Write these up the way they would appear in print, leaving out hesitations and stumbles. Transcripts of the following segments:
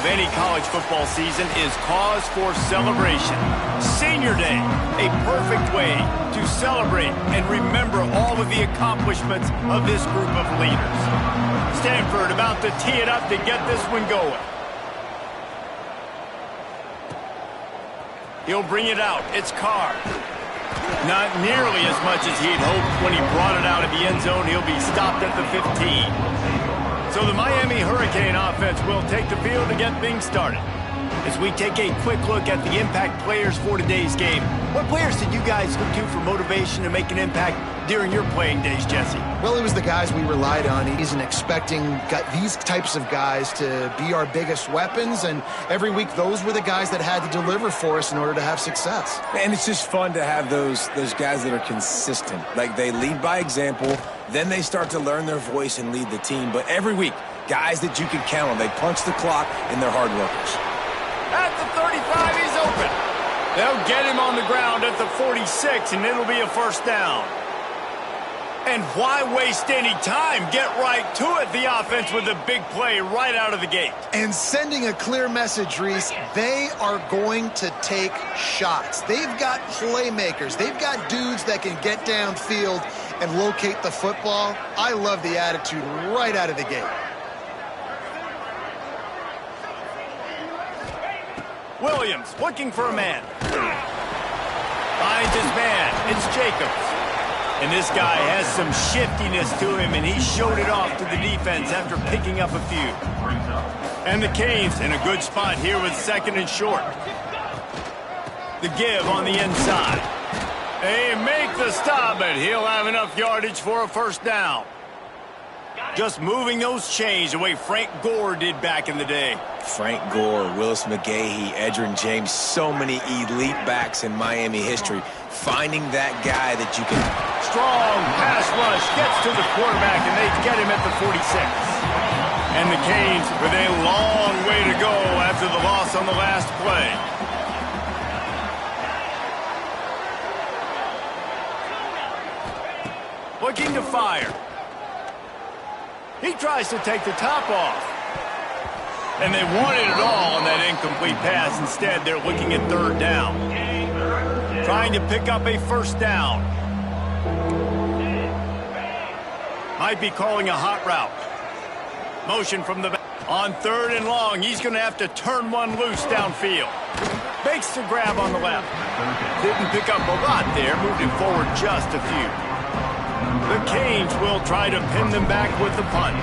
of any college football season is cause for celebration. Senior Day, a perfect way to celebrate and remember all of the accomplishments of this group of leaders. Stanford about to tee it up to get this one going. He'll bring it out. It's Carr. Not nearly as much as he'd hoped when he brought it out of the end zone. He'll be stopped at the 15. So the Miami Hurricane offense will take the field to get things started. As we take a quick look at the impact players for today's game, what players did you guys look to for motivation to make an impact during your playing days, Jesse? Well, it was the guys we relied on. He isn't expecting these types of guys to be our biggest weapons, and every week those were the guys that had to deliver for us in order to have success. And it's just fun to have those guys that are consistent. Like, they lead by example, then they start to learn their voice and lead the team. But every week, guys that you can count on. They punch the clock, and they're hard workers. At the 35, he's open. They'll get him on the ground at the 46, and it'll be a first down. And why waste any time? Get right to it, the offense, with a big play right out of the gate. And sending a clear message, Reese, they are going to take shots. They've got playmakers. They've got dudes that can get downfield and locate the football. I love the attitude right out of the gate. Williams looking for a man. Finds his man. It's Jacobs. And this guy has some shiftiness to him, and he showed it off to the defense after picking up a few. And the Canes in a good spot here with second and short. The give on the inside. They make the stop, but he'll have enough yardage for a first down. Just moving those chains the way Frank Gore did back in the day. Frank Gore, Willis McGahee, Edgerrin James, so many elite backs in Miami history. Finding that guy that you can... Strong pass rush gets to the quarterback, and they get him at the 46. And the Canes with a long way to go after the loss on the last play. Looking to fire. He tries to take the top off. And they wanted it all on that incomplete pass. Instead, they're looking at third down. Trying to pick up a first down. Might be calling a hot route. Motion from the back. On third and long, he's going to have to turn one loose downfield. Makes the grab on the left. Didn't pick up a lot there. Moved him forward just a few. The Canes will try to pin them back with the punt.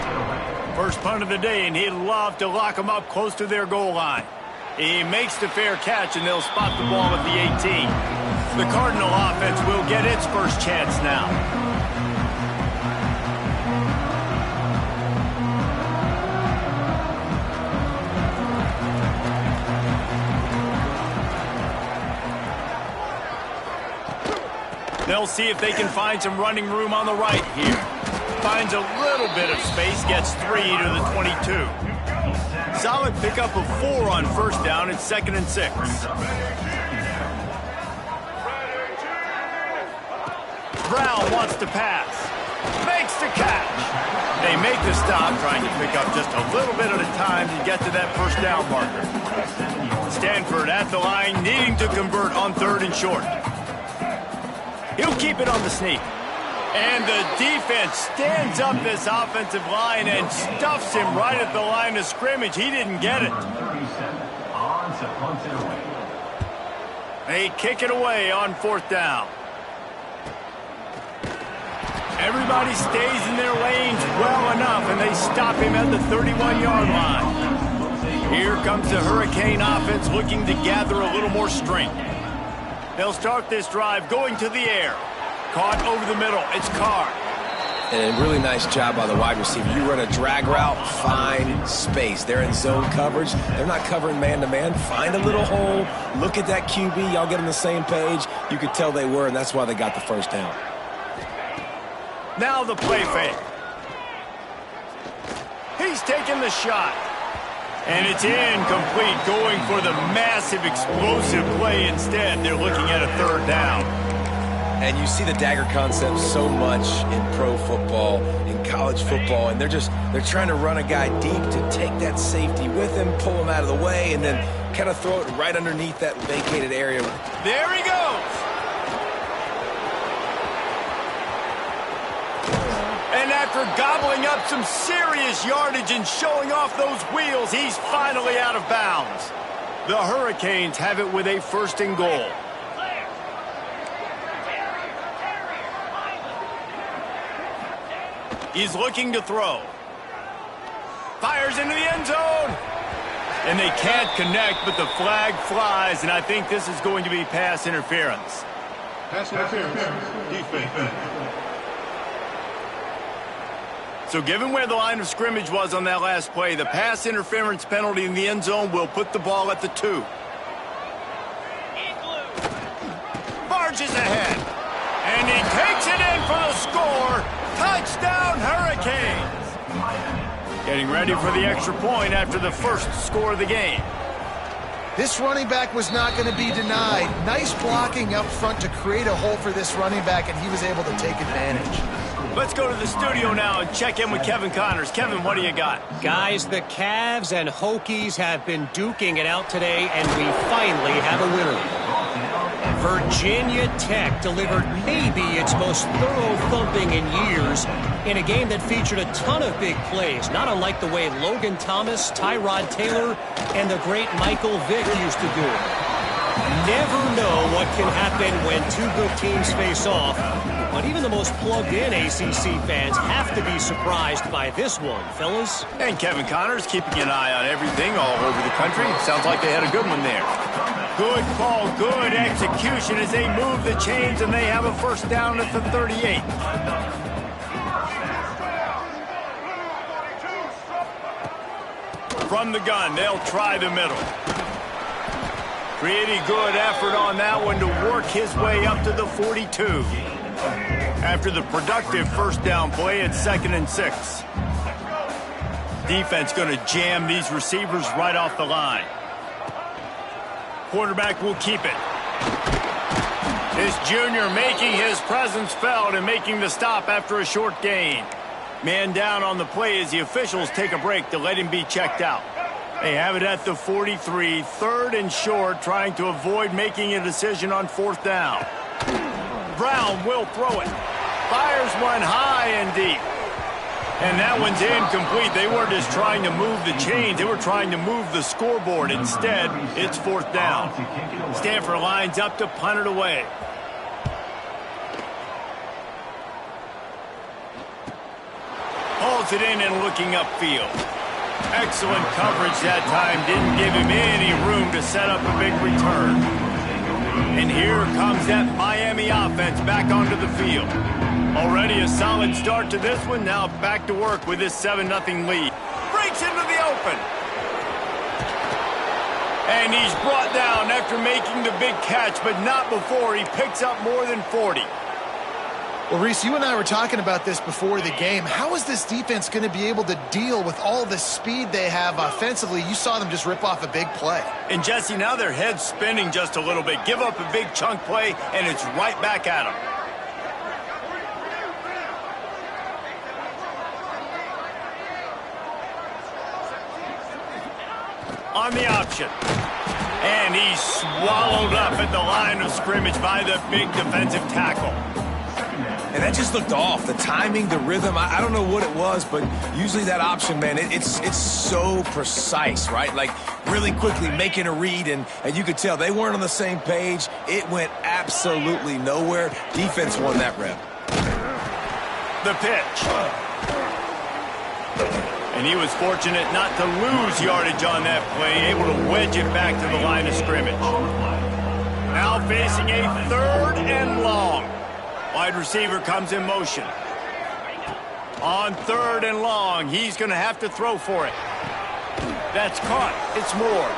First punt of the day, and he'd love to lock them up close to their goal line. He makes the fair catch, and they'll spot the ball at the 18. The Cardinal offense will get its first chance now. They'll see if they can find some running room on the right here. Finds a little bit of space, gets 3 to the 22. Solid pickup of 4 on first down. It's 2nd and 6. Brown wants to pass. Makes the catch. They make the stop, trying to pick up just a little bit at a time to get to that first down marker. Stanford at the line, needing to convert on third and short. He'll keep it on the sneak. And the defense stands up this offensive line and stuffs him right at the line of scrimmage. He didn't get it. They kick it away on fourth down. Everybody stays in their lanes well enough, and they stop him at the 31-yard line. Here comes the Hurricane offense looking to gather a little more strength. They'll start this drive going to the air. Caught over the middle. It's Carr. And a really nice job by the wide receiver. You run a drag route, find space. They're in zone coverage. They're not covering man-to-man. Find a little hole. Look at that QB. Y'all get on the same page. You could tell they were, and that's why they got the first down. Now the play fake. He's taking the shot. And it's incomplete, going for the massive explosive play instead. They're looking at a third down. And you see the dagger concept so much in pro football, in college football, and they're trying to run a guy deep to take that safety with him, pull him out of the way, and then kind of throw it right underneath that vacated area. There he goes. And after gobbling up some serious yardage and showing off those wheels, he's finally out of bounds. The Hurricanes have it with a 1st and goal. He's looking to throw. Fires into the end zone. And they can't connect, but the flag flies, and I think this is going to be pass interference. Pass interference. Defense. So given where the line of scrimmage was on that last play, the pass interference penalty in the end zone will put the ball at the 2. Barges ahead. And he takes it in for the score. Touchdown, Hurricanes. Getting ready for the extra point after the first score of the game. This running back was not going to be denied. Nice blocking up front to create a hole for this running back, and he was able to take advantage. Let's go to the studio now and check in with Kevin Connors. Kevin, what do you got? Guys, the Cavs and Hokies have been duking it out today, and we finally have a winner. Virginia Tech delivered maybe its most thorough thumping in years in a game that featured a ton of big plays, not unlike the way Logan Thomas, Tyrod Taylor, and the great Michael Vick used to do it. Never know what can happen when two good teams face off, but even the most plugged-in ACC fans have to be surprised by this one, fellas. And Kevin Connors keeping an eye on everything all over the country. Sounds like they had a good one there. Good call, good execution as they move the chains, and they have a 1st down at the 38. From the gun, they'll try the middle. Pretty good effort on that one to work his way up to the 42. After the productive 1st down play, it's 2nd and 6. Defense going to jam these receivers right off the line. Quarterback will keep it. This junior making his presence felt and making the stop after a short gain. Man down on the play as the officials take a break to let him be checked out. They have it at the 43, 3rd and short, trying to avoid making a decision on 4th down. Brown will throw it. Fires one high and deep. And that one's incomplete. They weren't just trying to move the chains. They were trying to move the scoreboard. Instead, it's 4th down. Stanford lines up to punt it away. Hauls it in and looking upfield. Excellent coverage that time. Didn't give him any room to set up a big return. And here comes that Miami offense back onto the field. Already a solid start to this one. Now back to work with this 7-0 lead. Breaks into the open. And he's brought down after making the big catch, but not before he picks up more than 40. Well, Reese, you and I were talking about this before the game. How is this defense going to be able to deal with all the speed they have offensively? You saw them just rip off a big play. And, Jesse, now their head's spinning just a little bit. Give up a big chunk play, and it's right back at them. On the option. And he's swallowed up at the line of scrimmage by the big defensive tackle. And that just looked off. The timing, the rhythm, I don't know what it was, but usually that option, man, it's so precise, right? Like really quickly making a read, and you could tell they weren't on the same page. It went absolutely nowhere. Defense won that rep. The pitch. And he was fortunate not to lose yardage on that play, able to wedge it back to the line of scrimmage. Now facing a 3rd and long. Wide receiver comes in motion. On 3rd and long, he's going to have to throw for it. That's caught. It's Moore.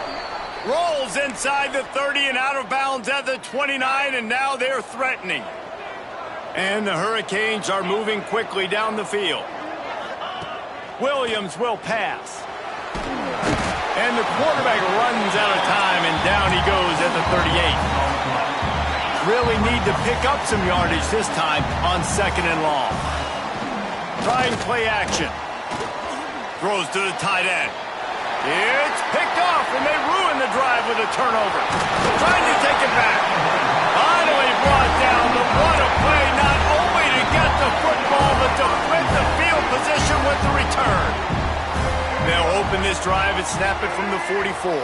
Rolls inside the 30 and out of bounds at the 29, and now they're threatening. And the Hurricanes are moving quickly down the field. Williams will pass. And the quarterback runs out of time, and down he goes at the 38. really need to pick up some yardage this time on 2nd and long. Trying play action. Throws to the tight end. It's picked off, and they ruin the drive with a turnover. Trying to take it back. Finally brought down, but what a play, not only to get the football, but to flip the field position with the return. They'll open this drive and snap it from the 44.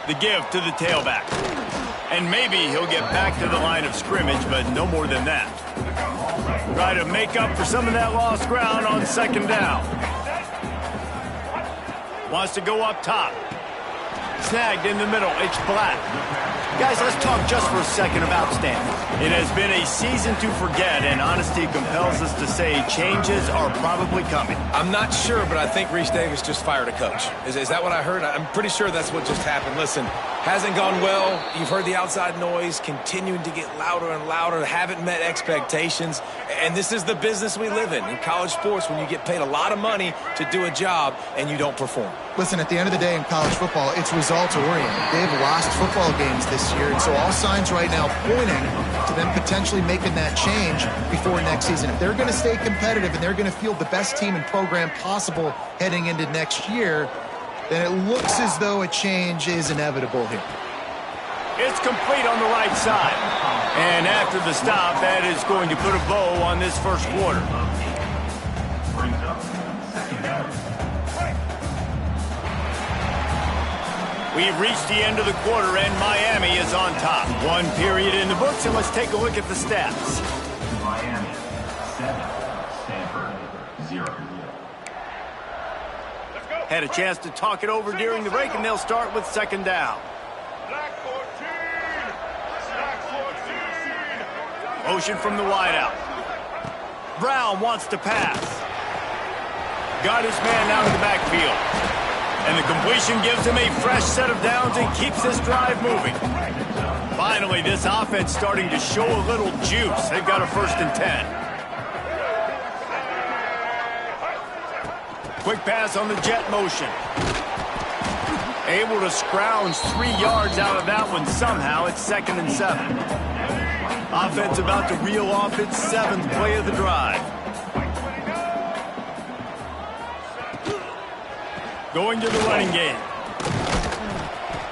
The give to the tailback. And maybe he'll get back to the line of scrimmage, but no more than that. Try to make up for some of that lost ground on 2nd down. Wants to go up top. Snagged in the middle. It's Black. Guys, let's talk just for a second about Stanley. It has been a season to forget, and honesty compels us to say changes are probably coming. I'm not sure, but I think Reese Davis just fired a coach. Is that what I heard? I'm pretty sure that's what just happened. Listen, hasn't gone well. You've heard the outside noise, continuing to get louder and louder, haven't met expectations. And this is the business we live in college sports, when you get paid a lot of money to do a job and you don't perform. Listen, at the end of the day in college football, it's results-oriented. They've lost football games this year, and so all signs right now pointing to them potentially making that change before next season. If they're going to stay competitive and they're going to field the best team and program possible heading into next year, then it looks as though a change is inevitable here. It's complete on the right side. And after the stop, that is going to put a bow on this first quarter. We've reached the end of the quarter, and Miami is on top. 1 period in the books, and let's take a look at the stats. Miami, 7. Stanford, 0. Had a chance to talk it over during the break, and they'll start with 2nd down. Black 14. Black 14. Motion from the wideout. Brown wants to pass. Got his man down in the backfield. And the completion gives him a fresh set of downs and keeps this drive moving. Finally, this offense starting to show a little juice. They've got a 1st and 10. Quick pass on the jet motion. Able to scrounge 3 yards out of that one somehow. It's 2nd and 7. Offense about to reel off its 7th play of the drive. Going to the running game.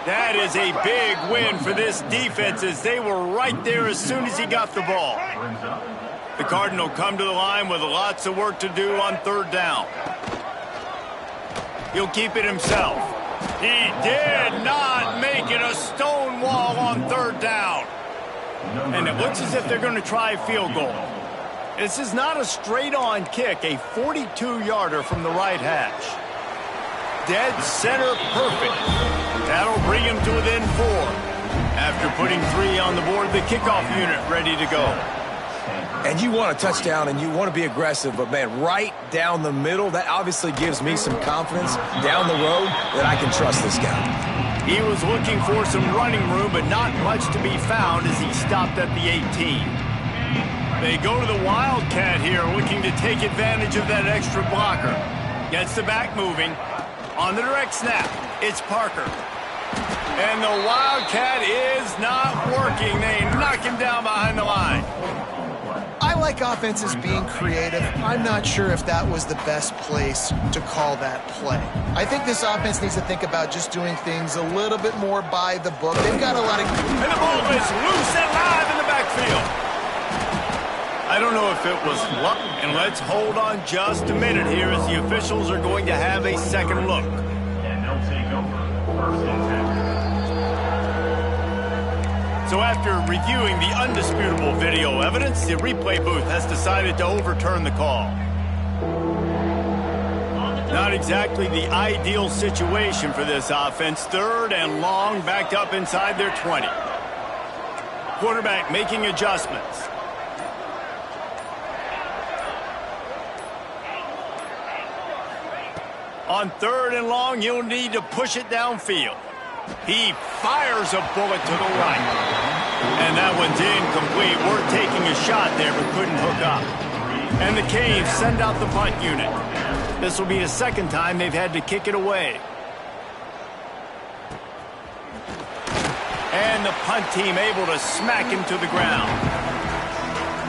That is a big win for this defense, as they were right there as soon as he got the ball. The Cardinal come to the line with lots of work to do on 3rd down. He'll keep it himself. He did not make it a stone wall on 3rd down. And it looks as if they're going to try a field goal. This is not a straight-on kick, a 42-yarder from the right hash. Dead center perfect. That'll bring him to within 4. After putting 3 on the board, the kickoff unit ready to go. And you want a touchdown and you want to be aggressive, but man, right down the middle, that obviously gives me some confidence down the road that I can trust this guy. He was looking for some running room, but not much to be found as he stopped at the 18. They go to the Wildcat here, looking to take advantage of that extra blocker. Gets the back moving. On the direct snap, it's Parker. And the Wildcat is not working. They knock him down behind the line. I like offenses being creative. I'm not sure if that was the best place to call that play. I think this offense needs to think about just doing things a little bit more by the book. They've got a lot of... And the ball is loose and live in the backfield. I don't know if it was luck, and let's hold on just a minute here as the officials are going to have a second look. And they'll take over 1st and 10. So after reviewing the undisputable video evidence, the replay booth has decided to overturn the call. Not exactly the ideal situation for this offense. 3rd and long, backed up inside their 20. Quarterback making adjustments. On 3rd and long, you'll need to push it downfield. He fires a bullet to the right. And that one's incomplete. We're taking a shot there, but couldn't hook up. And the Canes send out the punt unit. This will be the 2nd time they've had to kick it away. And the punt team able to smack him to the ground.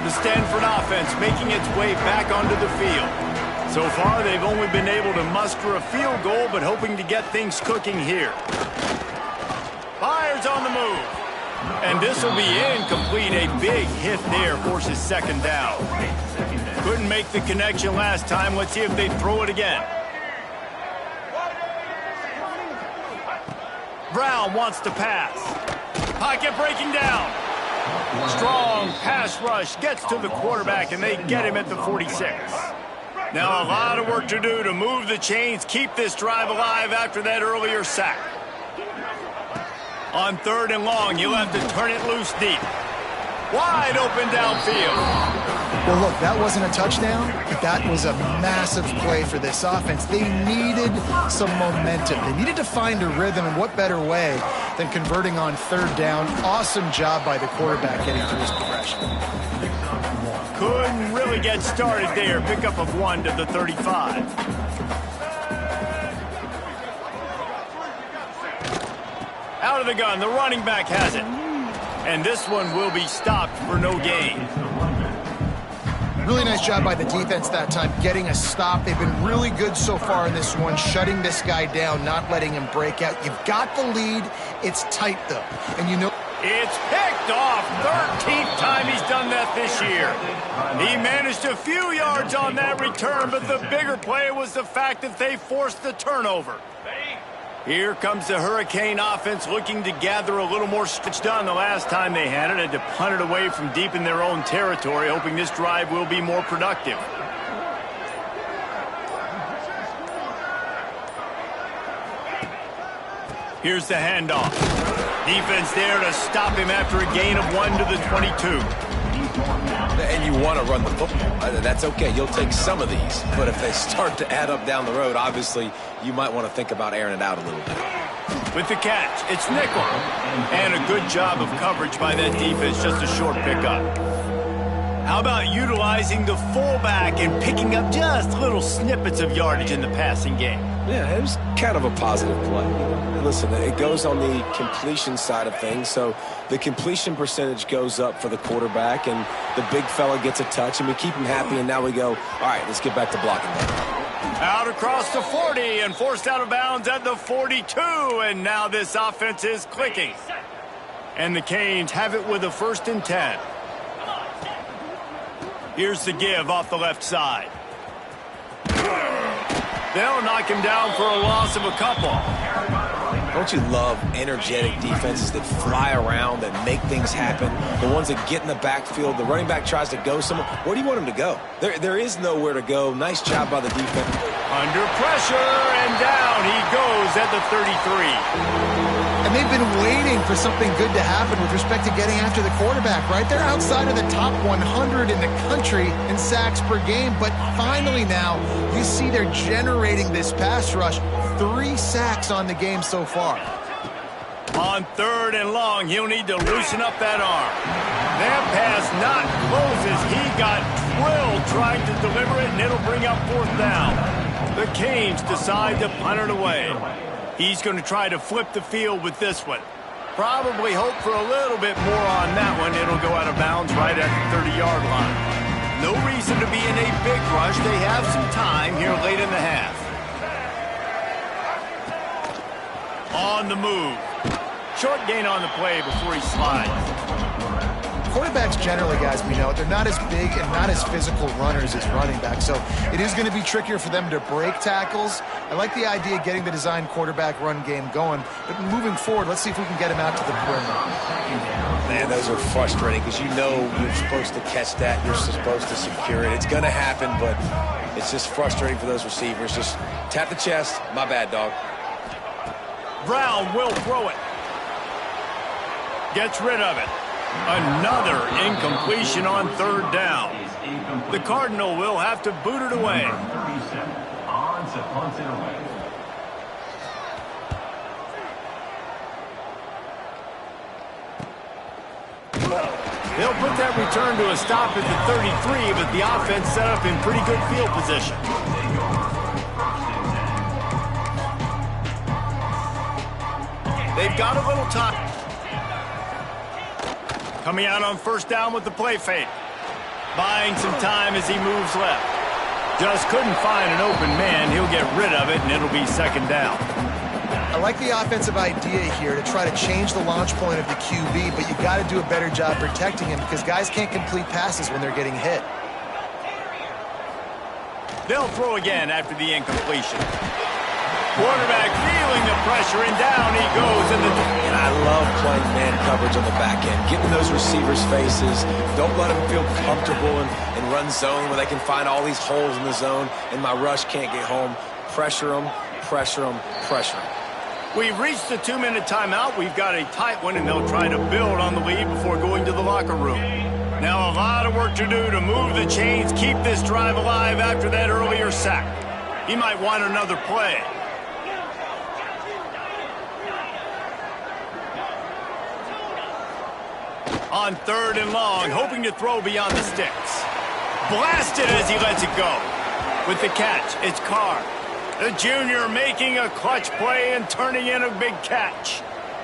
The Stanford offense making its way back onto the field. So far, they've only been able to muster a field goal, but hoping to get things cooking here. Fires on the move. And this will be incomplete. A big hit there forces second down. Couldn't make the connection last time. Let's see if they throw it again. Brown wants to pass. Pocket breaking down. Strong pass rush gets to the quarterback, and they get him at the 46. Now a lot of work to do to move the chains, keep this drive alive after that earlier sack. On 3rd and long, you'll have to turn it loose deep. Wide open downfield. Well, look, that wasn't a touchdown, but that was a massive play for this offense. They needed some momentum. They needed to find a rhythm, and what better way than converting on 3rd down. Awesome job by the quarterback getting through his progression. Couldn't really get started there. Pickup of 1 to the 35. Out of the gun, the running back has it. And this one will be stopped for no gain. Really nice job by the defense that time, getting a stop. They've been really good so far in this one, shutting this guy down, not letting him break out. You've got the lead. It's tight, though. And you know... It's picked off. 13th time he's done that this year. He managed a few yards on that return, but the bigger play was the fact that they forced the turnover. Here comes the Hurricane offense looking to gather a little more stretch done the last time they had it. Had to punt it away from deep in their own territory, hoping this drive will be more productive. Here's the handoff. Defense there to stop him after a gain of 1 to the 22. And you want to run the football. That's okay. You'll take some of these. But if they start to add up down the road, obviously, you might want to think about airing it out a little bit. With the catch, it's nickel. And a good job of coverage by that defense, just a short pickup. How about utilizing the fullback and picking up just little snippets of yardage in the passing game? Yeah, it was kind of a positive play. Listen, it goes on the completion side of things, so the completion percentage goes up for the quarterback, and the big fella gets a touch, and we keep him happy, and now we go, all right, let's get back to blocking that. Out across the 40 and forced out of bounds at the 42, and now this offense is clicking. And the Canes have it with a 1st and 10. Here's the give off the left side. They'll knock him down for a loss of a couple. Don't you love energetic defenses that fly around, that make things happen? The ones that get in the backfield, the running back tries to go somewhere. Where do you want him to go? There is nowhere to go. Nice job by the defense. Under pressure, and down he goes at the 33. And they've been waiting for something good to happen with respect to getting after the quarterback, right? They're outside of the top 100 in the country in sacks per game, but finally now you see they're generating this pass rush. 3 sacks on the game so far. On 3rd and long, he'll need to loosen up that arm. That pass not closes. He got drilled trying to deliver it, and it'll bring up 4th down. The Canes decide to punt it away. He's going to try to flip the field with this one. Probably hope for a little bit more on that one. It'll go out of bounds right at the 30-yard line. No reason to be in a big rush. They have some time here late in the half. On the move. Short gain on the play before he slides. Quarterbacks generally, guys, we know, they're not as big and not as physical runners as running backs, so it is going to be trickier for them to break tackles. I like the idea of getting the design quarterback run game going, but moving forward, let's see if we can get him out to the perimeter. Man, those are frustrating because you know you're supposed to catch that, you're supposed to secure it. It's going to happen, but it's just frustrating for those receivers. Just tap the chest. My bad, dog. Brown will throw it. Gets rid of it. Another incompletion on 3rd down. The Cardinal will have to boot it away. They'll put that return to a stop at the 33, but the offense set up in pretty good field position. They've got a little time. Coming out on first down with the play fake. Buying some time as he moves left. Just couldn't find an open man. He'll get rid of it, and it'll be second down. I like the offensive idea here to try to change the launch point of the QB, but you got to do a better job protecting him because guys can't complete passes when they're getting hit. They'll throw again after the incompletion. Quarterback feeling the pressure, and down he goes. And I love playing man coverage on the back end, getting those receivers' faces. Don't let them feel comfortable in run zone where they can find all these holes in the zone, and my rush can't get home. Pressure them, pressure them, pressure them. We've reached the 2-minute timeout. We've got a tight one, and they'll try to build on the lead before going to the locker room. Now a lot of work to do to move the chains, keep this drive alive after that earlier sack. He might want another play. On third and long, hoping to throw beyond the sticks. Blasted as he lets it go. With the catch, it's Carr. The junior making a clutch play and turning in a big catch.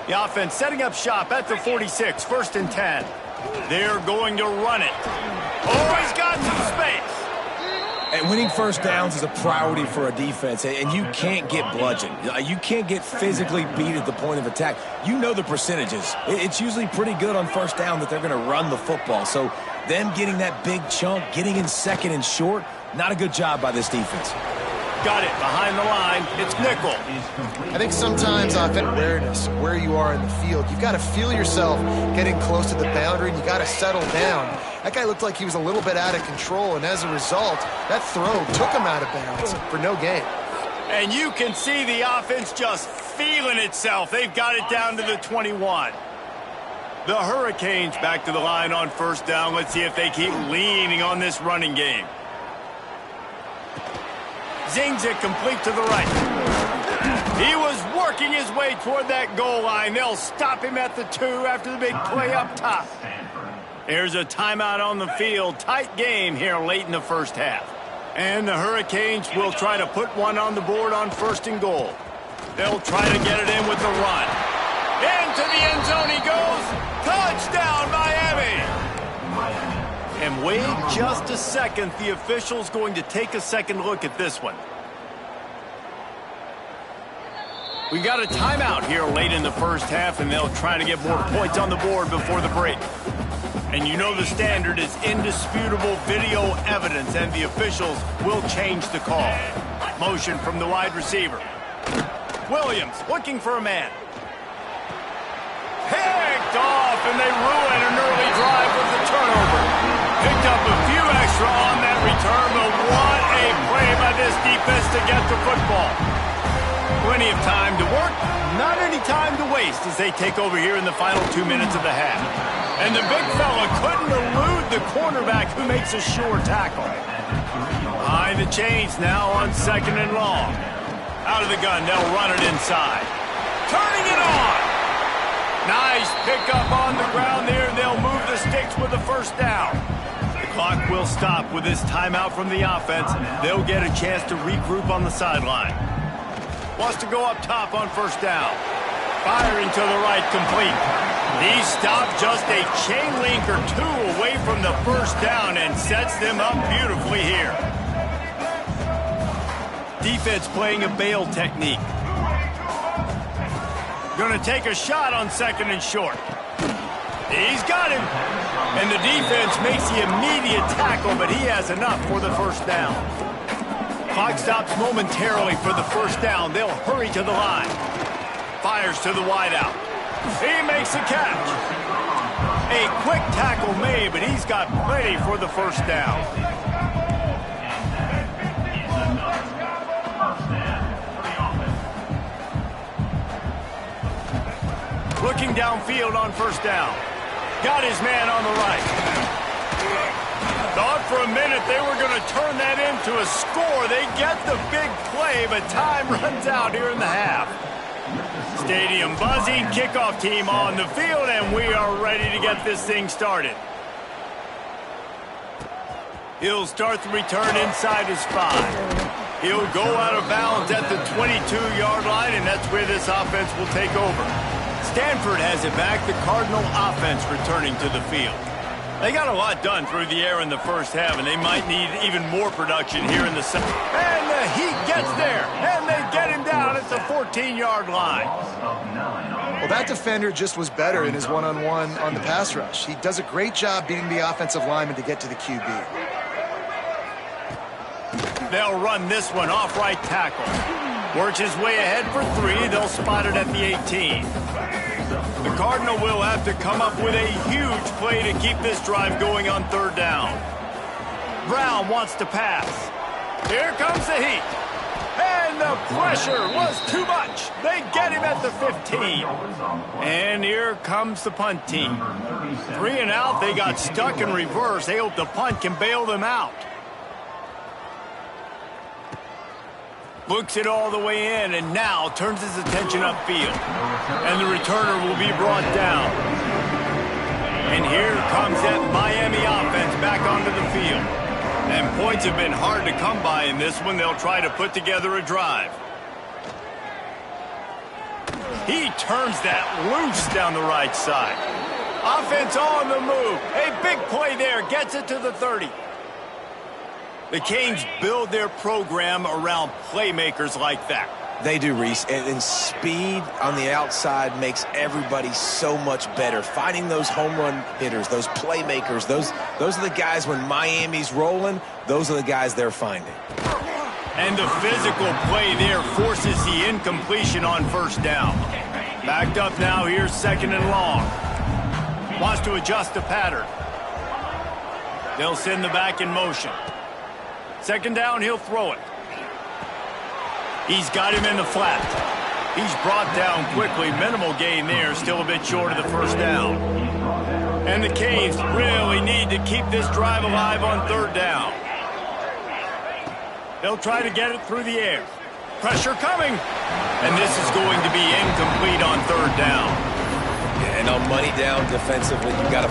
The offense setting up shop at the 46, 1st and 10. They're going to run it. Oh, he's got some space. And winning first downs is a priority for a defense, and you can't get bludgeoned. You can't get physically beat at the point of attack. You know the percentages. It's usually pretty good on first down that they're going to run the football. So them getting that big chunk, getting in second and short, not a good job by this defense. Got it behind the line. It's nickel. I think sometimes awareness of where you are in the field, you've got to feel yourself getting close to the boundary, and you got to settle down. That guy looked like he was a little bit out of control, and as a result, that throw took him out of bounds for no gain. And you can see the offense just feeling itself. They've got it down to the 21. The Hurricanes back to the line on first down. Let's see if they keep leaning on this running game. Zings it complete to the right. He was working his way toward that goal line. They'll stop him at the 2 after the big play up top. There's a timeout on the field. Tight game here late in the first half. And the Hurricanes will try to put one on the board on 1st and goal. They'll try to get it in with the run. Into the end zone he goes. Touchdown, Miami! And wait just a second. The official's going to take a second look at this one. We got a timeout here late in the first half, and they'll try to get more points on the board before the break. And you know the standard is indisputable video evidence, and the officials will change the call. Motion from the wide receiver. Williams looking for a man. Picked off, and they ruin an early drive with the turnover. Picked up a few extra on that return, but what a play by this defense to get the football. Plenty of time to work, not any time to waste as they take over here in the final 2 minutes of the half. And the big fella couldn't elude the cornerback who makes a sure tackle. Behind the chains now on 2nd and long. Out of the gun, they'll run it inside. Turning it on! Nice pickup on the ground there. They'll move the sticks with the first down. The clock will stop with this timeout from the offense. They'll get a chance to regroup on the sideline. Wants to go up top on first down. Firing to the right, complete. He stopped just a chain link or 2 away from the first down and sets them up beautifully here. Defense playing a bail technique. Going to take a shot on 2nd and short. He's got him. And the defense makes the immediate tackle, but he has enough for the first down. Clock stops momentarily for the first down. They'll hurry to the line. Fires to the wideout. He makes the catch. A quick tackle made, but he's got plenty for the first down. Looking downfield on first down. Got his man on the right. Thought for a minute they were going to turn that into a score. They get the big play, but time runs out here in the half. Stadium buzzing, kickoff team on the field, and we are ready to get this thing started. He'll start the return inside his 5. He'll go out of bounds at the 22-yard line, and that's where this offense will take over. Stanford has it back. The Cardinal offense returning to the field. They got a lot done through the air in the first half, and they might need even more production here in the second. And the Heat gets there, and they get him down at the 14-yard line. Well, that defender just was better in his one-on-one on the pass rush. He does a great job beating the offensive lineman to get to the QB. They'll run this one off right tackle. Works his way ahead for 3. They'll spot it at the 18. The Cardinal will have to come up with a huge play to keep this drive going on third down. Brown wants to pass. Here comes the Heat. And the pressure was too much. They get him at the 15. And here comes the punt team. 3 and out. They got stuck in reverse. They hope the punt can bail them out. Looks it all the way in, and now turns his attention upfield. And the returner will be brought down. And here comes that Miami offense back onto the field. And points have been hard to come by in this one. They'll try to put together a drive. He turns that loose down the right side. Offense on the move. A big play there. Gets it to the 30. The Canes build their program around playmakers like that. They do, Reese, and speed on the outside makes everybody so much better. Finding those home run hitters, those playmakers, those are the guys when Miami's rolling, those are the guys they're finding. And the physical play there forces the incompletion on first down. Backed up now, here's 2nd and long. Wants to adjust the pattern. They'll send the back in motion. 2nd down, he'll throw it. He's got him in the flat. He's brought down quickly. Minimal gain there, still a bit short of the first down. And the Canes really need to keep this drive alive on third down. They'll try to get it through the air. Pressure coming. And this is going to be incomplete on third down. Yeah, and on money down defensively, you got to